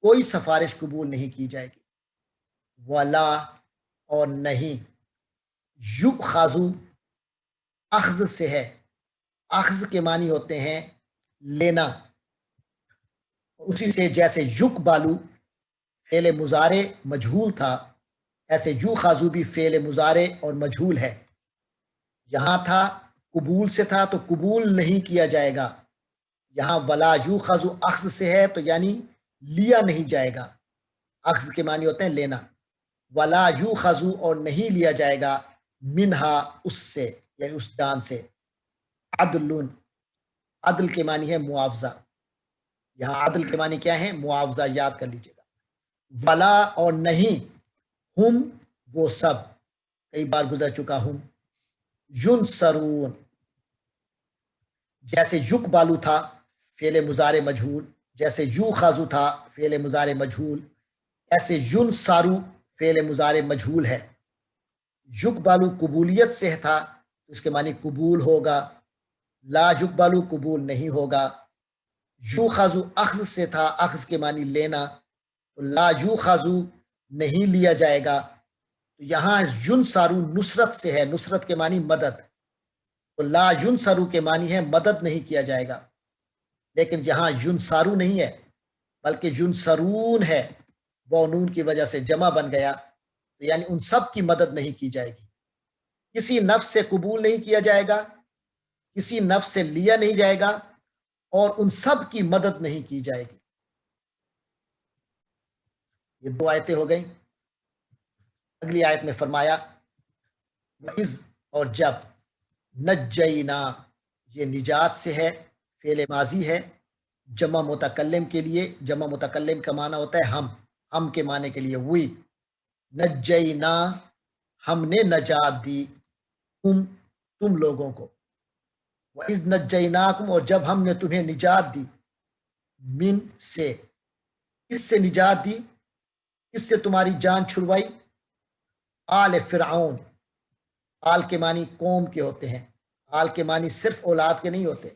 کوئی سفارش قبول نہیں کی جائے گی، ولا اور نہیں، یؤخذ، اخذ سے ہے، اخذ کے معنی ہوتے ہیں لینا، اسی سے جیسے یقبلو فعل مضارع مجہول تھا، ایسے یؤخذ بھی فعل مضارع اور مجہول ہے، یہاں تھا قبول سے تھا تو قبول نہیں کیا جائے گا، یہاں ولا یؤخذ اخذ سے ہے تو یعنی لیا نہیں جائے گا، اخذ کے معنی ہوتے ہیں لینا، ولا یؤخذ اور نہیں لیا جائے گا، منہا اس سے، یعنی اس جان سے، عدل، عدل کے معنی ہے معاوضہ، یہاں عدل کے معنی کیا ہے؟ معاوضہ، یاد کر لیجیے گا، ولا اور نہیں، ہم وہ سب، کئی بار گزر چکا ہم، ینصرون، جیسے یقبلو تھا فعل مضارع مجہول، جیسے یؤخذ تھا فعل مضارع مجہول، ایسے ینصرو فعل مضارع مجہول ہے، یقبلو قبولیت سے تھا تو اس کے معنی قبول ہوگا، لا یقبلو قبول نہیں ہوگا، یؤخذ اخذ سے تھا، اخذ کے معنی لینا، تو لا یؤخذ نہیں لیا جائے گا، تو یہاں ینصرو نصرت سے ہے، نصرت کے معنی مدد، تو لا ینصرو کے معنی ہے مدد نہیں کیا جائے گا، لیکن یہاں ینصرو نہیں ہے بلکہ ینصرون ہے، وہ نون کی وجہ سے جمع بن گیا، تو یعنی ان سب کی مدد نہیں کی جائے گی، کسی نفس سے قبول نہیں کیا جائے گا، کسی نفس سے لیا نہیں جائے گا، اور ان سب کی مدد نہیں کی جائے گی۔ یہ دو آیتیں ہو گئیں۔ اگلی آیت میں فرمایا وَإِذْ، اور جب، نجینا، یہ نجات سے ہے، فعل ماضی ہے، جمع متکلم کے لیے، جمع متکلم کا معنی ہوتا ہے ہم کے معنی کے لیے وہی، نجینا، ہم نے نجات دی، تم لوگوں کو، وَإِذْ نَجَّيْنَاكُمْ، اور جب ہم نے تمہیں نجات دی، من سے، کس سے نجات دی، کس سے تمہاری جان چھڑوائی؟ آل فرعون، آل کے معنی قوم کے ہوتے ہیں، آل کے معنی صرف اولاد کے نہیں ہوتے،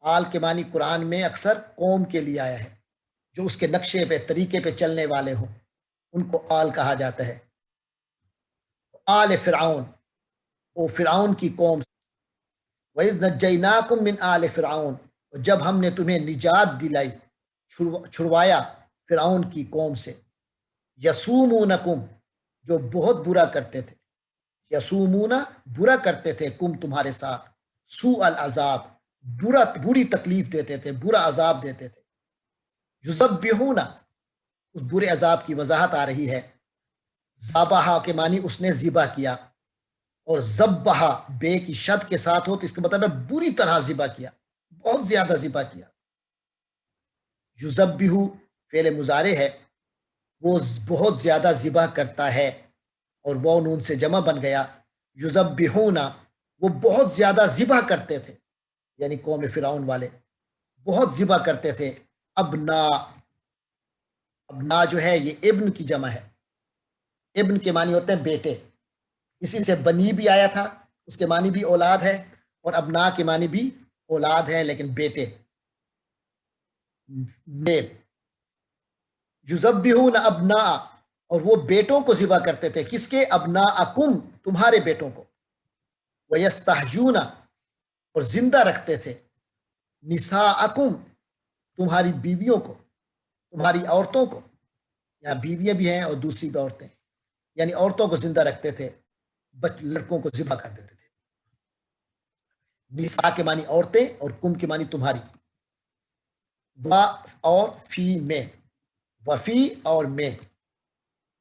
آل کے معنی قرآن میں اکثر قوم کے لیے آیا ہے، جو اس کے نقشے پہ طریقے پہ چلنے والے ہوں، ان کو آل کہا جاتا ہے۔ آل فرعون، وہ فرعون کی قوم۔ وَإِذْ نَجَّيْنَاكُمْ مِنْ آلِ فرعون، اور جب ہم نے تمہیں نجات دلائی، چھڑوایا فرعون کی قوم سے۔ یسومونکم، جو بہت برا کرتے تھے، یسومونا برا کرتے تھے، کم تمہارے ساتھ، سوء العذاب، بری تکلیف دیتے تھے، برا عذاب دیتے تھے۔ یذبحون، اس برے عذاب کی وضاحت آ رہی ہے۔ ذبح کے معنی اس نے ذبح کیا، اور ذبح بے کی شد کے ساتھ ہو تو اس کا مطلب ہے بری طرح ذبح کیا، بہت زیادہ ذبح کیا۔ یذبح فعل مضارع ہے، وہ بہت زیادہ ذبح کرتا ہے، اور وہ نون سے جمع بن گیا۔ یذبحون، وہ بہت زیادہ ذبح کرتے تھے، یعنی قوم فرعون والے بہت ذبح کرتے تھے۔ ابنا جو ہے یہ ابن کی جمع ہے، ابن کے معنی ہوتے ہیں بیٹے، اسی سے بنی بھی آیا تھا، اس کے معنی بھی اولاد ہے، اور ابنا کے معنی بھی اولاد ہے لیکن بیٹے، میل۔ یذبحون ابنا، اور وہ بیٹوں کو ذبح کرتے تھے، کس کے؟ ابناءکم، تمہارے بیٹوں کو۔ ویستحیون، اور زندہ رکھتے تھے، نساءکم، تمہاری بیویوں کو، تمہاری عورتوں کو، یہاں بیویاں بھی ہیں اور دوسری بھی عورتیں، یعنی عورتوں کو زندہ رکھتے تھے، لڑکوں کو ذبح کر دیتے تھے۔ نساء کے معنی عورتیں، اور کم کے معنی تمہاری۔ و اور فی میں، وفی اور میں،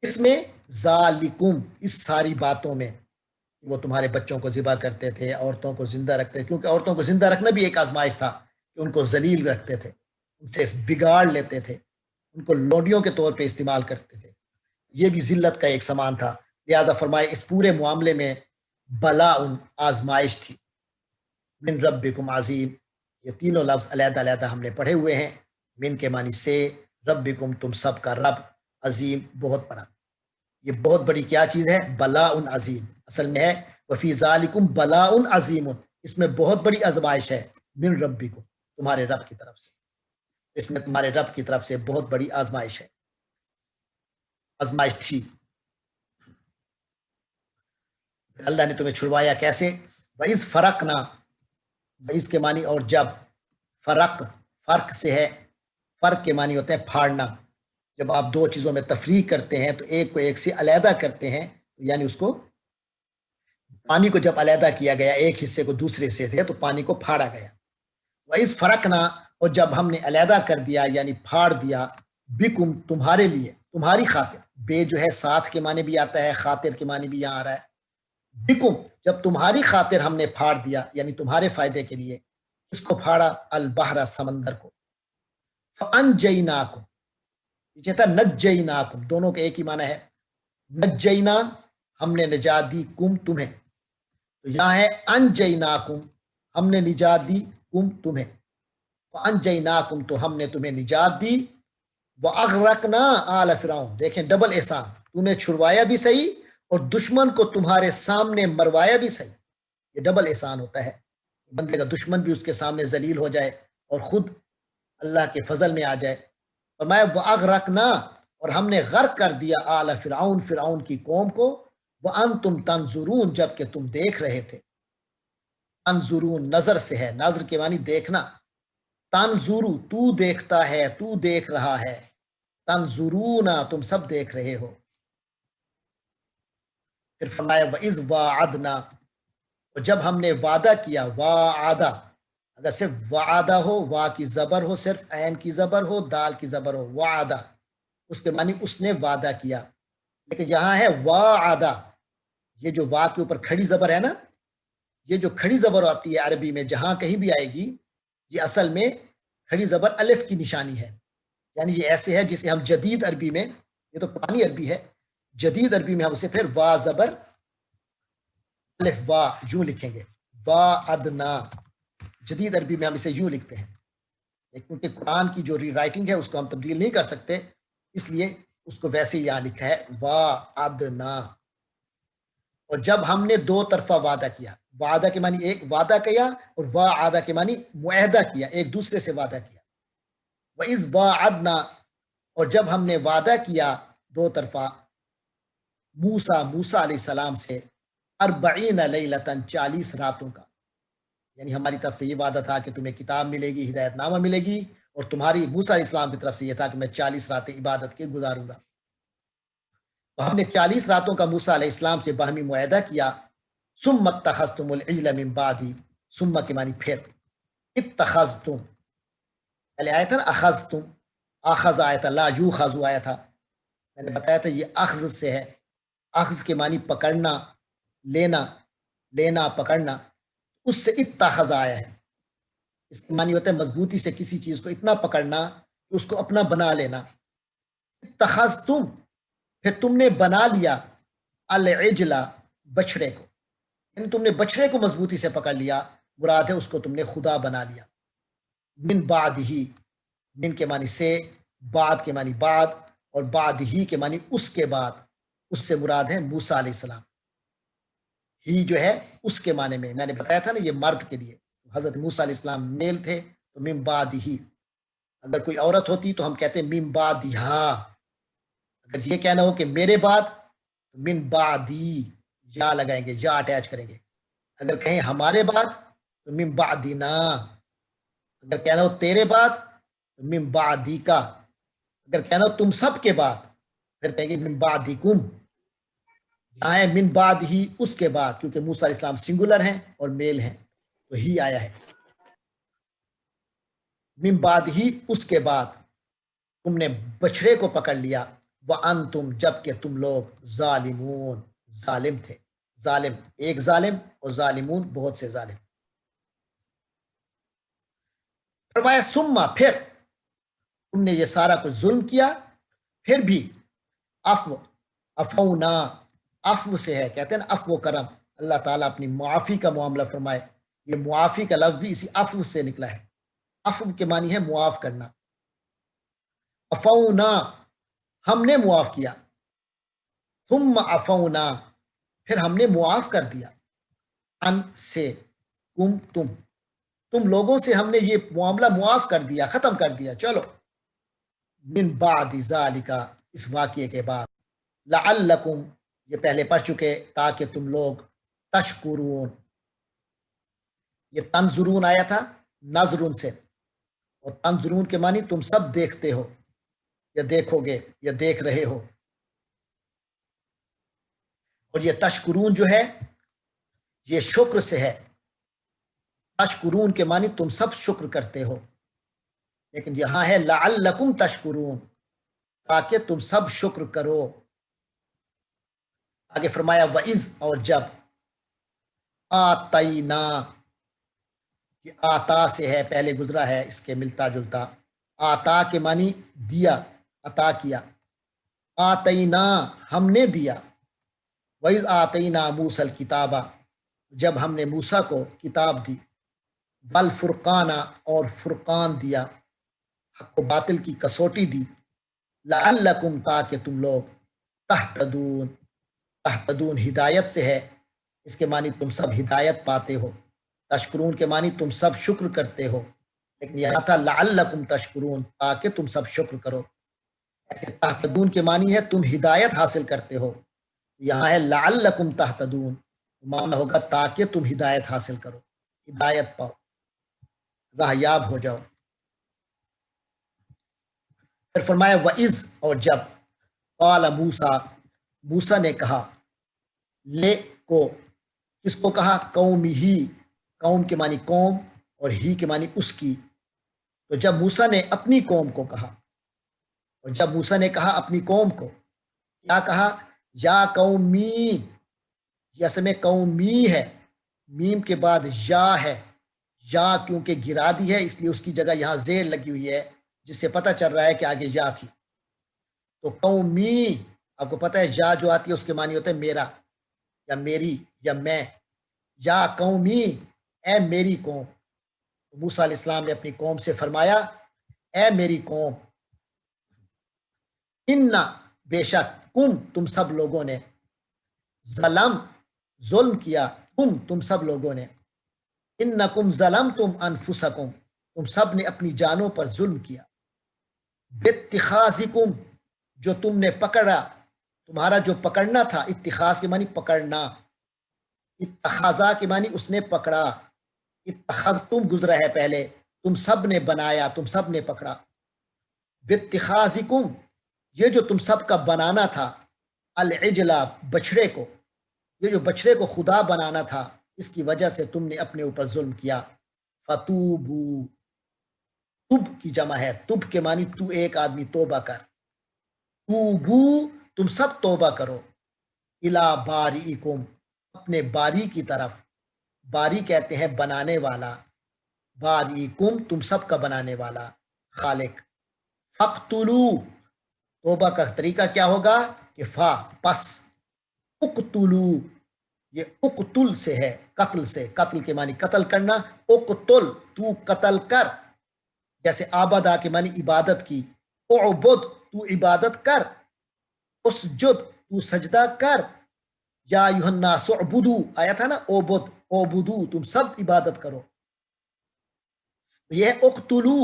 اس میں ذالکم، اس ساری باتوں میں وہ تمہارے بچوں کو ذبح کرتے تھے، عورتوں کو زندہ رکھتے تھے، کیونکہ عورتوں کو زندہ رکھنا بھی ایک آزمائش تھا کہ ان کو ذلیل رکھتے تھے، ان سے بگاڑ لیتے تھے، ان کو لونڈیوں کے طور پہ استعمال کرتے تھے، یہ بھی ذلت کا ایک سامان تھا۔ لہذا فرمائے اس پورے معاملے میں بلاء، آزمائش تھی، من ربکم عظیم، یہ تینوں لفظ علیحدہ علیحدہ ہم نے پڑھے ہوئے ہیں۔ من کے معنی سے، ربکم تم سب کا رب، عظیم بہت بڑا، یہ بہت بڑی کیا چیز ہے؟ بلاء عظیم، اصل میں ہے وفی ذالکم بلاء عظیم، اس میں بہت بڑی آزمائش ہے، من ربکم، تمہارے رب کی طرف سے، اس میں تمہارے رب کی طرف سے بہت بڑی آزمائش ہے، آزمائش تھی۔ اللہ نے تمہیں چھڑوایا کیسے؟ وَإِذْ فَرَقْنَا، وَإِذْ کے معنی اور جب، فرق سے ہے، فرق کے معنی ہوتے ہیں پھاڑنا، جب آپ دو چیزوں میں تفریق کرتے ہیں تو ایک کو ایک سے علیحدہ کرتے ہیں، یعنی اس کو، پانی کو جب علیحدہ کیا گیا ایک حصے کو دوسرے حصے سے تو پانی کو پھاڑا گیا۔ وَإِذْ فَرَقْنَا، اور جب ہم نے علیحدہ کر دیا یعنی پھاڑ دیا، بکم، تمہارے لیے، تمہاری خاطر، بے جو ہے ساتھ کے معنی بھی آتا ہے، خاطر کے معنی بھی یہاں آ رہا ہے، بکم، جب تمہاری خاطر ہم نے پھاڑ دیا یعنی تمہارے فائدے کے لیے، اس کو پھاڑا، البحر، سمندر کو، فَأَنْجَيْنَاكُمْ، یہ تھا نجیناکم، دونوں کے ایک ہی معنی ہے، نجینا، ہم نے نجات دی، کم، تمہیں، تو یہاں ہے انجیناکم، ہم نے نجات دی، کم، تمہیں، فانجیناکم، تو ہم نے تمہیں نجات دی، واغرقنا آل فرعون، دیکھیں ڈبل احسان، تمہیں چھڑوایا بھی صحیح اور دشمن کو تمہارے سامنے مروایا بھی صحیح، یہ ڈبل احسان ہوتا ہے، بندے کا دشمن بھی اس کے سامنے ذلیل ہو جائے اور خود اللہ کے فضل میں آ جائے۔ فرمایا وَأَغْرَقْنَا، اور ہم نے غرق کر دیا، آل فرعون، فرعون کی قوم کو، وَأَنْتُمْ تَنْظُرُونَ، جب کہ تم دیکھ رہے تھے، تنظرون نظر سے ہے، نظر کے معنی دیکھنا، تنظرو، تو دیکھتا ہے، تو دیکھ رہا ہے، تنظرون، تم سب دیکھ رہے ہو۔ پھر فرمایا وَإِذْ وَاعَدْنَا، اور جب ہم نے وعدہ کیا، وعدہ، اگر صرف وعدہ ہو، وا کی زبر ہو، صرف عین کی زبر ہو، دال کی زبر ہو، وعدہ، اس کے معنی اس نے وعدہ کیا، لیکن یہاں ہے وعدہ، یہ جو وا کے اوپر کھڑی زبر ہے نا، یہ جو کھڑی زبر آتی ہے عربی میں جہاں کہیں بھی آئے گی، یہ اصل میں کھڑی زبر الف کی نشانی ہے، یعنی یہ ایسے ہے جسے ہم جدید عربی میں، یہ تو پرانی عربی ہے، جدید عربی میں ہم اسے پھر وا زبر الف وا یوں لکھیں گے، وا ادنا، جدید عربی میں ہم اسے یوں لکھتے ہیں، لیکن کیونکہ قرآن کی جو ری رائٹنگ ہے اس کو ہم تبدیل نہیں کر سکتے، اس لیے اس کو ویسے ہی یہاں لکھا ہے وعدنا۔ اور جب ہم نے دو طرفہ وعدہ کیا، وعدہ کے معنی ایک وعدہ کیا، اور وعدہ کے معنی معاہدہ کیا، ایک دوسرے سے وعدہ کیا۔ وَإِذْ وَعَدْنَا، اور جب ہم نے وعدہ کیا دو طرفہ موسیٰ علیہ السلام سے 40 لیلتاً 40 راتوں کا، یعنی ہماری طرف سے یہ وعدہ تھا کہ تمہیں کتاب ملے گی، ہدایت نامہ ملے گی، اور تمہاری موسیٰ علیہ السلام کی طرف سے یہ تھا کہ میں 40 راتیں عبادت کے گزاروں گا۔ تو ہم نے 40 راتوں کا موسیٰ علیہ السلام سے باہمی معاہدہ کیا۔ ثم اتخذتم العجل من بعدی، ثم کے معنی پھر، اتخذتم پہلے آیا تھا نا اخذتم، اخذ آیا تھا، لا یوخذ آیا تھا، میں نے بتایا تھا یہ اخذ سے ہے، اخذ کے معنی پکڑنا، لینا پکڑنا، اس سے اتخذ آیا ہے، اس کے معنی ہوتا ہے مضبوطی سے کسی چیز کو اتنا پکڑنا کہ اس کو اپنا بنا لینا۔ اتخذتم، پھر تم نے بنا لیا، العجلہ بچھڑے کو، یعنی تم نے بچھڑے کو مضبوطی سے پکڑ لیا، مراد ہے اس کو تم نے خدا بنا لیا۔ من بعد ہی، من کے معنی سے، بعد کے معنی بعد، اور بعد ہی کے معنی اس کے بعد، اس سے مراد ہے موسیٰ علیہ السلام۔ ہی جو ہے اس کے معنی میں نے بتایا تھا نا یہ مرد کے لیے، حضرت موسیٰ علیہ السلام میل تھے تو من بعد ہی، اگر کوئی عورت ہوتی تو ہم کہتے ہیں من بعدہا، اگر یہ کہنا ہو کہ میرے بعد تو من بعدی، یا لگائیں گے، یا اٹیچ کریں گے، اگر کہیں ہمارے بعد تو من بعدنا، اگر کہنا ہو تیرے بعد تو من بعدی کا، اگر کہنا ہو تم سب کے بعد پھر کہیں گے من بعدکم۔ یہاں ہے من بعد ہی، اس کے بعد، کیونکہ موسیٰ علیہ السلام سنگولر ہیں اور میل ہیں تو ہی آیا ہے۔ من بعد ہی، اس کے بعد تم نے بچھڑے کو پکڑ لیا، وَأَنْتُمْ، جب کہ تم لوگ ظالمون، ظالم تھے، ظالم ایک ظالم اور ظالمون بہت سے ظالم۔ فرمایا ثم، پھر تم نے یہ سارا کچھ ظلم کیا، پھر بھی عفونا، عفو سے ہے، کہتے ہیں نا عفو و کرم، اللہ تعالیٰ اپنی معافی کا معاملہ فرمائے، یہ معافی کا لفظ بھی اسی عفو سے نکلا ہے، عفو کے معنی ہے معاف کرنا۔ عفونا، ہم نے معاف کیا، ثم عفونا، پھر ہم نے معاف کر دیا، ان سے، تم لوگوں سے ہم نے یہ معاملہ معاف کر دیا، ختم کر دیا، چلو۔ من بعد ذالک، اس واقعے کے بعد، لعلکم، یہ پہلے پڑھ چکے، تاکہ تم لوگ تشکرون، یہ تنظرون آیا تھا نظرون سے، اور تنظرون کے معنی تم سب دیکھتے ہو یا دیکھو گے یا دیکھ رہے ہو، اور یہ تشکرون جو ہے یہ شکر سے ہے، تشکرون کے معنی تم سب شکر کرتے ہو، لیکن یہاں ہے لعلکم تشکرون، تاکہ تم سب شکر کرو۔ آگے فرمایا وَإِذْ، اور جب، آتینا، یہ آتا سے ہے، پہلے گزرا ہے اس کے ملتا جلتا، آتا کے معنی دیا، عطا کیا، آتینا، ہم نے دیا، وَإِذْ آتینا موسیٰ الکتابہ، جب ہم نے موسیٰ کو کتاب دی، والفرقان، اور فرقان دیا، حق و باطل کی کسوٹی دی، لعلکم، تاکہ تم لوگ تہتدون، تہتدون ہدایت سے ہے، اس کے معنی تم سب ہدایت پاتے ہو، تشکرون کے معنی تم سب شکر کرتے ہو، لیکن یہاں تھا لعلکم تشکرون، تاکہ تم سب شکر کرو، ایسے تہتدون کے معنی ہے تم ہدایت حاصل کرتے ہو، یہاں ہے لعلکم تہتدون، معنی ہوگا تاکہ تم ہدایت حاصل کرو، ہدایت پاؤ، راہ یاب ہو جاؤ۔ پھر فرمایا وَإِذْ، اور جب، قال موسیٰ، موسیٰ نے کہا، لے کو، کس کو کہا، قوم ہی، قوم کے معنی قوم اور ہی کے معنی اس کی، تو جب موسیٰ نے اپنی قوم کو کہا، اور جب موسیٰ نے کہا اپنی قوم کو، کیا کہا، یا قومی، یہ اصل میں قومی ہے، میم کے بعد یا ہے، یا کیونکہ گرا دی ہے اس لیے اس کی جگہ یہاں زیر لگی ہوئی ہے، جس سے پتہ چل رہا ہے کہ آگے یا تھی، تو قومی، آپ کو پتہ ہے یا جو آتی ہے اس کے معنی ہوتا ہے میرا یا میری یا میں، یا قومی، اے میری قوم۔ موسیٰ علیہ السلام نے اپنی قوم سے فرمایا اے میری قوم، انا بے شک کم تم سب لوگوں نے، ظلم کیا، تم سب لوگوں نے، انکم ظلمتم انفسکم تم سب نے اپنی جانوں پر ظلم کیا، باتخاذکم جو تم نے پکڑا، تمہارا جو پکڑنا تھا، اتخاذ کے معنی پکڑنا، اتخاذا کے معنی اس نے پکڑا، اتخذتم گزرا ہے پہلے، تم سب نے بنایا، تم سب نے پکڑا، باتخاذکم یہ جو تم سب کا بنانا تھا، العجلہ بچھڑے کو، یہ جو بچھڑے کو خدا بنانا تھا، اس کی وجہ سے تم نے اپنے اوپر ظلم کیا، فتوبو تب کی جمع ہے، تب کے معنی تو ایک آدمی توبہ کر، توبو تم سب توبہ کرو، الا باریکم اپنے باری کی طرف، باری کہتے ہیں بنانے والا، باریکم تم سب کا بنانے والا، خالق، فقتلو توبہ کا طریقہ کیا ہوگا کہ فا پس، اقتلو یہ اقتل سے ہے، قتل سے، قتل کے معنی قتل کرنا، اقتل تو قتل کر، جیسے آبادہ کے معنی عبادت کی، اعبد تو عبادت کر، اسجد تو سجدہ کر، یا ایھا الناس اعبدو آیا تھا نا، اعبدو تم سب عبادت کرو، یہ اقتلو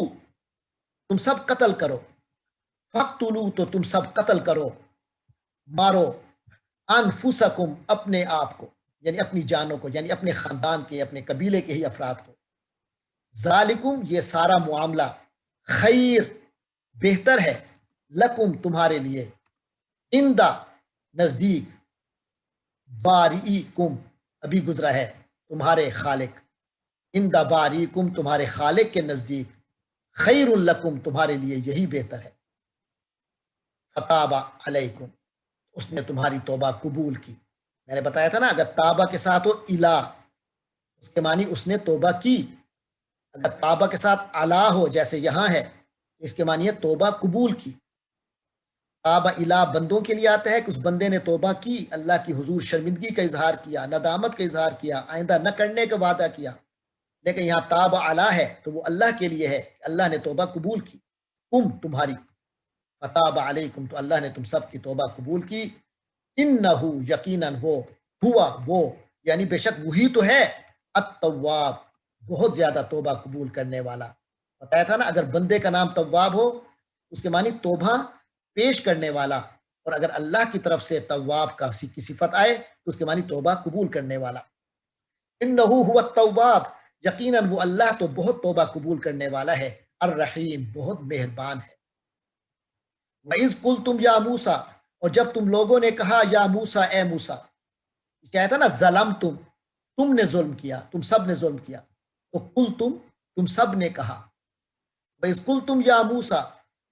تم سب قتل کرو، فقتلو تو تم سب قتل کرو، مارو، انفسکم اپنے آپ کو، یعنی اپنی جانوں کو، یعنی اپنے خاندان کے، اپنے قبیلے کے ہی افراد کو، ذالکم یہ سارا معاملہ، خیر بہتر ہے، لکم تمہارے لیے، اندہ نزدیک، باریکم ابھی گزرا ہے، تمہارے خالق، اندہ باریکم تمہارے خالق کے نزدیک، خیر لکم تمہارے لیے یہی بہتر ہے، فتاب علیکم اس نے تمہاری توبہ قبول کی، میں نے بتایا تھا نا اگر تابہ کے ساتھ ہو الا، اس کے معنی اس نے توبہ کی، اگر تابہ کے ساتھ علا ہو جیسے یہاں ہے، اس کے معنی ہے توبہ قبول کی، تابہ الا بندوں کے لیے آتا ہے کہ اس بندے نے توبہ کی، اللہ کی حضور شرمندگی کا اظہار کیا، ندامت کا اظہار کیا، آئندہ نہ کرنے کا وعدہ کیا، لیکن یہاں تابہ علا ہے تو وہ اللہ کے لیے ہے کہ اللہ نے توبہ قبول کی، تمہاری، فتاب علیکم تو اللہ نے تم سب کی توبہ قبول کی، انہو یقیناً وہ یعنی بے شک وہی تو ہے، التواب بہت زیادہ توبہ قبول کرنے والا، بتایا تھا نا اگر بندے کا نام تواب ہو اس کے معنی توبہ پیش کرنے والا، اور اگر اللہ کی طرف سے تواب کا کی صفت آئے تو اس کے معنی توبہ قبول کرنے والا، انہو هو التواب یقیناً وہ اللہ تو بہت توبہ قبول کرنے والا ہے، الرحیم بہت مہربان ہے، وَإِذْ قُلْتُمْ يَا مُوسَىٰ اور جب تم لوگوں نے کہا یا موسیٰ اے موسیٰ، کیا تھا نا ظلمتم تم نے ظلم کیا، تم سب نے ظلم کیا، تو قُلْتُم تم سب نے کہا، وَإِذْ قُلْتُمْ يَا مُوسَىٰ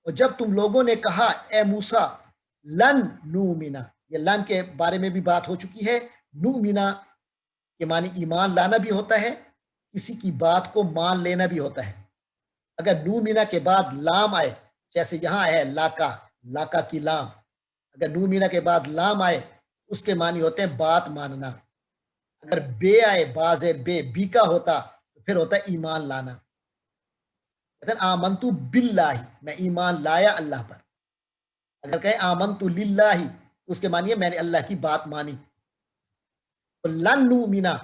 اور جب تم لوگوں نے کہا اے موسیٰ، لن نؤمنا یہ لن کے بارے میں بھی بات ہو چکی ہے، نؤمنا کے معنی ایمان لانا بھی ہوتا ہے، کسی کی بات کو مان لینا بھی ہوتا ہے، اگر نؤمنا کے بعد لام آئے جیسے یہاں ہے لاکا کی لام، اگر نؤمنا کے بعد لام آئے اس کے معنی ہوتے ہیں بات ماننا، اگر بے آئے بازر بے کا ہوتا تو پھر ہوتا ہے ایمان لانا، کہتے ہیں آمنتو باللہ میں ایمان لایا اللہ پر، اگر کہیں آمنتو للہ اس کے معنی ہے میں نے اللہ کی بات مانی، تو لن نؤمنا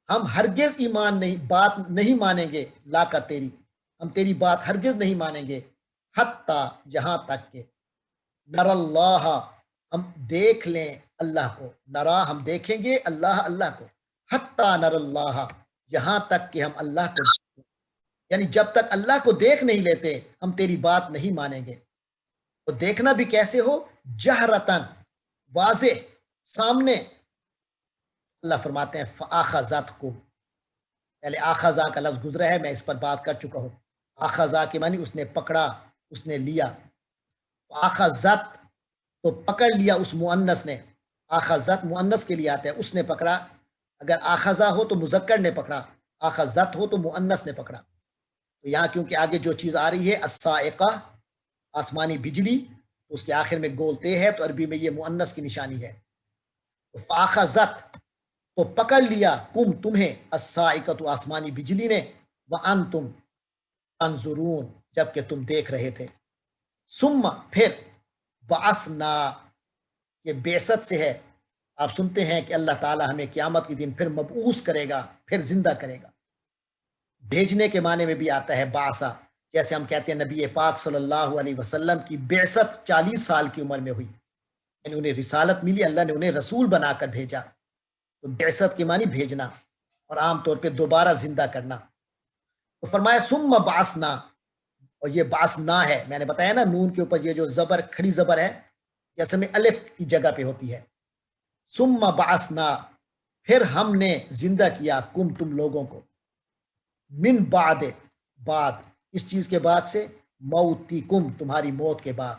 ہم ہرگز ایمان نہیں بات نہیں مانیں گے، لا کا تیری ہم تیری بات ہرگز نہیں مانیں گے، حتی یہاں تک کہ نر اللہ ہم دیکھ لیں اللہ کو، نرا ہم دیکھیں گے اللہ کو، حتی نر اللہ یہاں تک کہ ہم اللہ کو دیکھیں، یعنی جب تک اللہ کو دیکھ نہیں لیتے ہم تیری بات نہیں مانیں گے، تو دیکھنا بھی کیسے ہو، جہرتن واضح سامنے، اللہ فرماتے ہیں فآخذتکم پہلے آخذا کا لفظ گزرا ہے میں اس پر بات کر چکا ہوں، آخذا کے معنی اس نے پکڑا، اس نے لیا، آخذت تو پکڑ لیا اس مؤنث نے، آخذت مؤنث کے لیے آتا ہے اس نے پکڑا، اگر آخذا ہو تو مذکر نے پکڑا، آخذت ہو تو مؤنث نے پکڑا، تو یہاں کیونکہ آگے جو چیز آ رہی ہے الصاعقہ آسمانی بجلی، تو اس کے آخر میں گول تے ہے تو عربی میں یہ مؤنث کی نشانی ہے، فآخذت تو پکڑ لیا کم تمہیں الصاعقۃ آسمانی بجلی نے، وانتم تنظرون جبکہ تم دیکھ رہے تھے، ثم پھر بعثنا، یہ بعثت سے ہے، آپ سنتے ہیں کہ اللہ تعالیٰ ہمیں قیامت کے دن پھر مبعوث کرے گا، پھر زندہ کرے گا۔ بھیجنے کے معنی میں بھی آتا ہے بعثا، جیسے ہم کہتے ہیں نبی پاک صلی اللہ علیہ وسلم کی بعثت 40 سال کی عمر میں ہوئی، یعنی انہیں رسالت ملی، اللہ نے انہیں رسول بنا کر بھیجا۔ تو بعثت کے معنی بھیجنا، اور عام طور پہ دوبارہ زندہ کرنا۔ تو فرمایا ثم بعثنا، اور یہ بعثنا ہے، میں نے بتایا نا نون کے اوپر یہ جو زبر کھڑی زبر ہے یہ اصل میں الف کی جگہ پہ ہوتی ہے۔ ثم بعثنا، پھر ہم نے زندہ کیا کم تم لوگوں کو، من بعد، بعد اس چیز کے بعد سے، موتکم تمہاری موت کے بعد،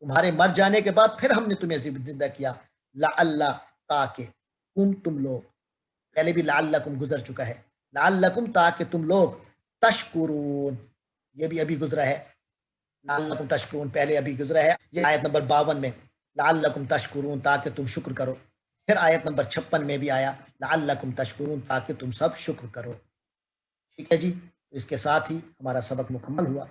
تمہارے مر جانے کے بعد پھر ہم نے تمہیں زندہ کیا، لعل تاکہ، کم تم لوگ، پہلے بھی لعلکم گزر چکا ہے، لعلکم تاکہ تم لوگ، تشکرون یہ بھی ابھی گزرا ہے، لعلکم تشکرون پہلے ابھی گزرا ہے، یہ آیت نمبر 52 میں، لعلکم تشکرون تاکہ تم شکر کرو، پھر آیت نمبر 56 میں بھی آیا لعلکم تشکرون تاکہ تم سب شکر کرو۔ ٹھیک ہے جی، اس کے ساتھ ہی ہمارا سبق مکمل ہوا۔